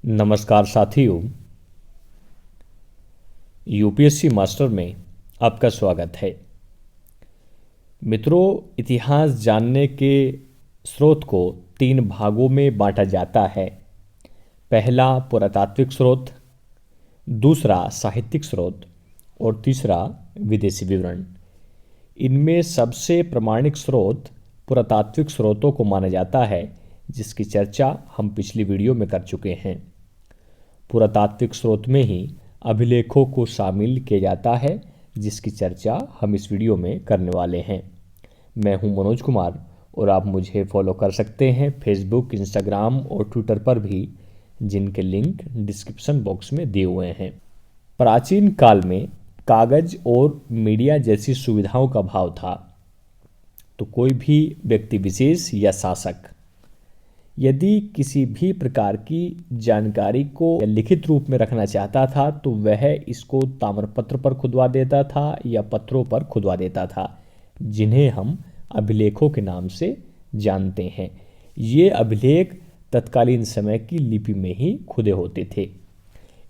नमस्कार साथियों, UPSC master में आपका स्वागत है। मित्रों, इतिहास जानने के स्रोत को 3 भागों में बांटा जाता है। पहला पुरातात्विक स्रोत, दूसरा साहित्यिक स्रोत और तीसरा विदेशी विवरण। इनमें सबसे प्रामाणिक स्रोत पुरातात्विक स्रोतों को माना जाता है, जिसकी चर्चा हम पिछली वीडियो में कर चुके हैं। पुरातात्विक स्रोत में ही अभिलेखों को शामिल किया जाता है, जिसकी चर्चा हम इस वीडियो में करने वाले हैं। मैं हूं मनोज कुमार और आप मुझे फॉलो कर सकते हैं फेसबुक, इंस्टाग्राम और ट्विटर पर भी, जिनके लिंक डिस्क्रिप्शन बॉक्स में दिए हुए हैं। प्राचीन काल में कागज और मीडिया जैसी सुविधाओं का अभाव था, तो कोई भी व्यक्ति विशेष या शासक यदि किसी भी प्रकार की जानकारी को लिखित रूप में रखना चाहता था तो वह इसको ताम्रपत्र पर खुदवा देता था या पत्रों पर खुदवा देता था, जिन्हें हम अभिलेखों के नाम से जानते हैं। ये अभिलेख तत्कालीन समय की लिपि में ही खुदे होते थे।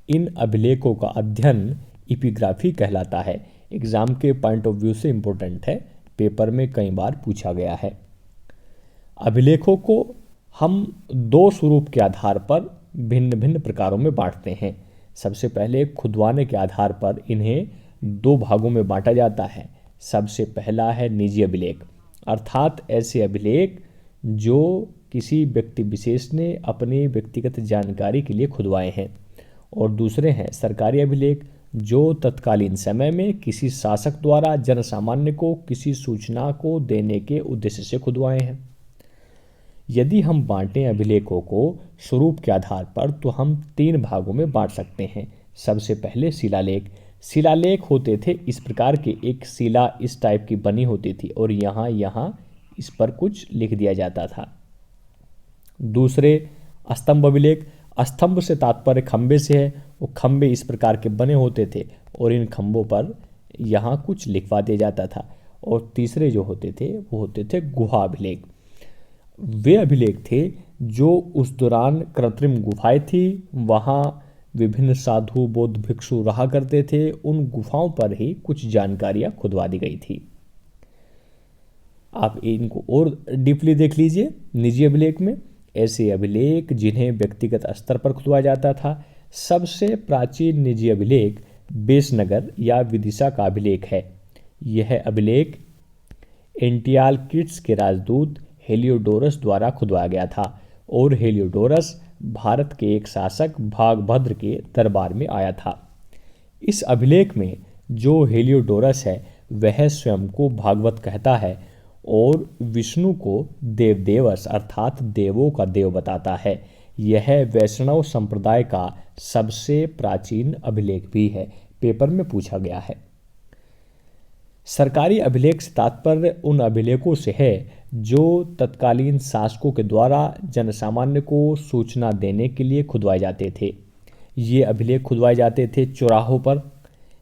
इन अभिलेखों का अध्ययन एपिग्राफी कहलाता है। एग्जाम के पॉइंट ऑफ व्यू से इम्पोर्टेंट है, पेपर में कई बार पूछा गया है। अभिलेखों को हम 2 स्वरूप के आधार पर भिन्न भिन्न प्रकारों में बांटते हैं। सबसे पहले खुदवाने के आधार पर इन्हें 2 भागों में बांटा जाता है। सबसे पहला है निजी अभिलेख, अर्थात ऐसे अभिलेख जो किसी व्यक्ति विशेष ने अपनी व्यक्तिगत जानकारी के लिए खुदवाए हैं। और दूसरे हैं सरकारी अभिलेख, जो तत्कालीन समय में किसी शासक द्वारा जनसामान्य को किसी सूचना को देने के उद्देश्य से खुदवाए हैं। यदि हम बांटें अभिलेखों को स्वरूप के आधार पर, तो हम 3 भागों में बांट सकते हैं। सबसे पहले शिलालेख। शिलालेख होते थे इस प्रकार के, एक शिला इस टाइप की बनी होती थी और यहाँ इस पर कुछ लिख दिया जाता था। दूसरे स्तंभ अभिलेख। स्तंभ से तात्पर्य खंबे से है। वो खंबे इस प्रकार के बने होते थे और इन खंबों पर यहाँ कुछ लिखवा दिया जाता था। और तीसरे जो होते थे वो होते थे गुहा अभिलेख। वे अभिलेख थे जो उस दौरान कृत्रिम गुफाएं थी, वहाँ विभिन्न साधु बौद्ध भिक्षु रहा करते थे। उन गुफाओं पर ही कुछ जानकारियां खुदवा दी गई थी। आप इनको और डीपली देख लीजिए। निजी अभिलेख में ऐसे अभिलेख जिन्हें व्यक्तिगत स्तर पर खुदवाया जाता था। सबसे प्राचीन निजी अभिलेख बेसनगर या विदिशा का अभिलेख है। यह अभिलेख एंटियालकिड्स के राजदूत हेलियोडोरस द्वारा खुदवाया गया था और हेलियोडोरस भारत के एक शासक भागभद्र के दरबार में आया था। इस अभिलेख में जो हेलियोडोरस है वह स्वयं को भागवत कहता है और विष्णु को देवदेवस अर्थात देवों का देव बताता है। यह वैष्णव संप्रदाय का सबसे प्राचीन अभिलेख भी है, पेपर में पूछा गया है। सरकारी अभिलेख से तात्पर्य उन अभिलेखों से है जो तत्कालीन शासकों के द्वारा जनसामान्य को सूचना देने के लिए खुदवाए जाते थे। ये अभिलेख खुदवाए जाते थे चौराहों पर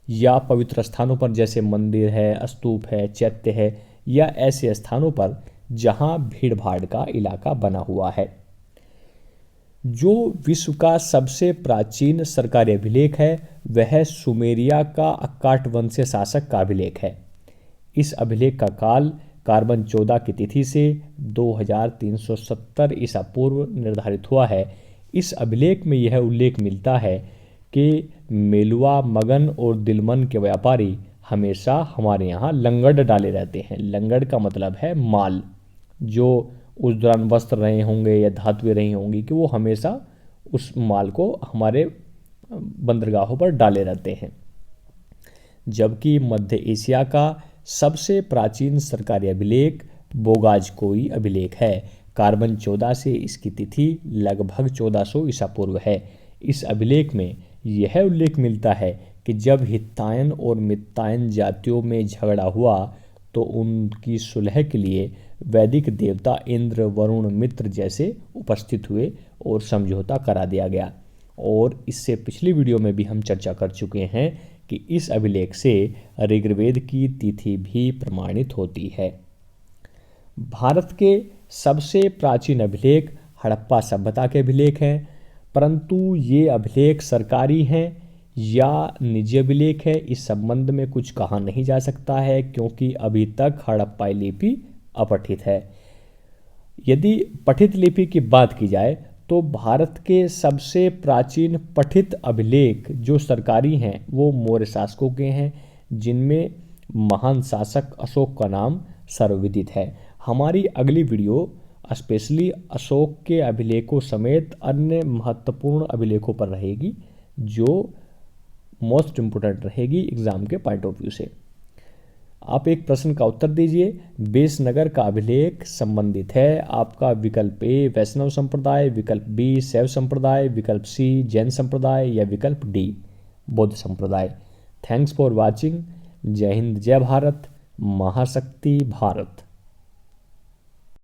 या पवित्र स्थानों पर, जैसे मंदिर है, स्तूप है, चैत्य है, या ऐसे स्थानों पर जहां भीड़ भाड़ का इलाका बना हुआ है। जो विश्व का सबसे प्राचीन सरकारी अभिलेख है वह सुमेरिया का अक्काट वंशीय शासक का अभिलेख है। इस अभिलेख का काल कार्बन 14 की तिथि से 2370 ईसा पूर्व निर्धारित हुआ है। इस अभिलेख में यह उल्लेख मिलता है कि मेलुआ, मगन और दिलमन के व्यापारी हमेशा हमारे यहाँ लंगड़ डाले रहते हैं। लंगड़ का मतलब है माल, जो उस दौरान वस्त्र रहे होंगे या धातुएं रही होंगी, कि वो हमेशा उस माल को हमारे बंदरगाहों पर डाले रहते हैं। जबकि मध्य एशिया का सबसे प्राचीन सरकारी अभिलेख बोगाजकोई अभिलेख है। कार्बन 14 से इसकी तिथि लगभग 1400 ईसा पूर्व है। इस अभिलेख में यह उल्लेख मिलता है कि जब हित्तायन और मित्तायन जातियों में झगड़ा हुआ तो उनकी सुलह के लिए वैदिक देवता इंद्र, वरुण, मित्र जैसे उपस्थित हुए और समझौता करा दिया गया। और इससे पिछली वीडियो में भी हम चर्चा कर चुके हैं कि इस अभिलेख से ऋग्वेद की तिथि भी प्रमाणित होती है। भारत के सबसे प्राचीन अभिलेख हड़प्पा सभ्यता के अभिलेख हैं। परंतु ये अभिलेख सरकारी हैं या निजी अभिलेख है, इस संबंध में कुछ कहा नहीं जा सकता है, क्योंकि अभी तक हड़प्पा लिपि अपठित है। यदि पठित लिपि की बात की जाए तो भारत के सबसे प्राचीन पठित अभिलेख जो सरकारी हैं वो मौर्य शासकों के हैं, जिनमें महान शासक अशोक का नाम सर्वविदित है। हमारी अगली वीडियो स्पेशली अशोक के अभिलेखों समेत अन्य महत्वपूर्ण अभिलेखों पर रहेगी, जो मोस्ट इम्पोर्टेंट रहेगी एग्जाम के पॉइंट ऑफ व्यू से। आप एक प्रश्न का उत्तर दीजिए। बेसनगर का अभिलेख संबंधित है आपका विकल्प ए वैष्णव संप्रदाय, विकल्प बी शैव संप्रदाय, विकल्प सी जैन संप्रदाय या विकल्प डी बौद्ध संप्रदाय। Thanks for watching. जय हिंद, जय भारत, महाशक्ति भारत।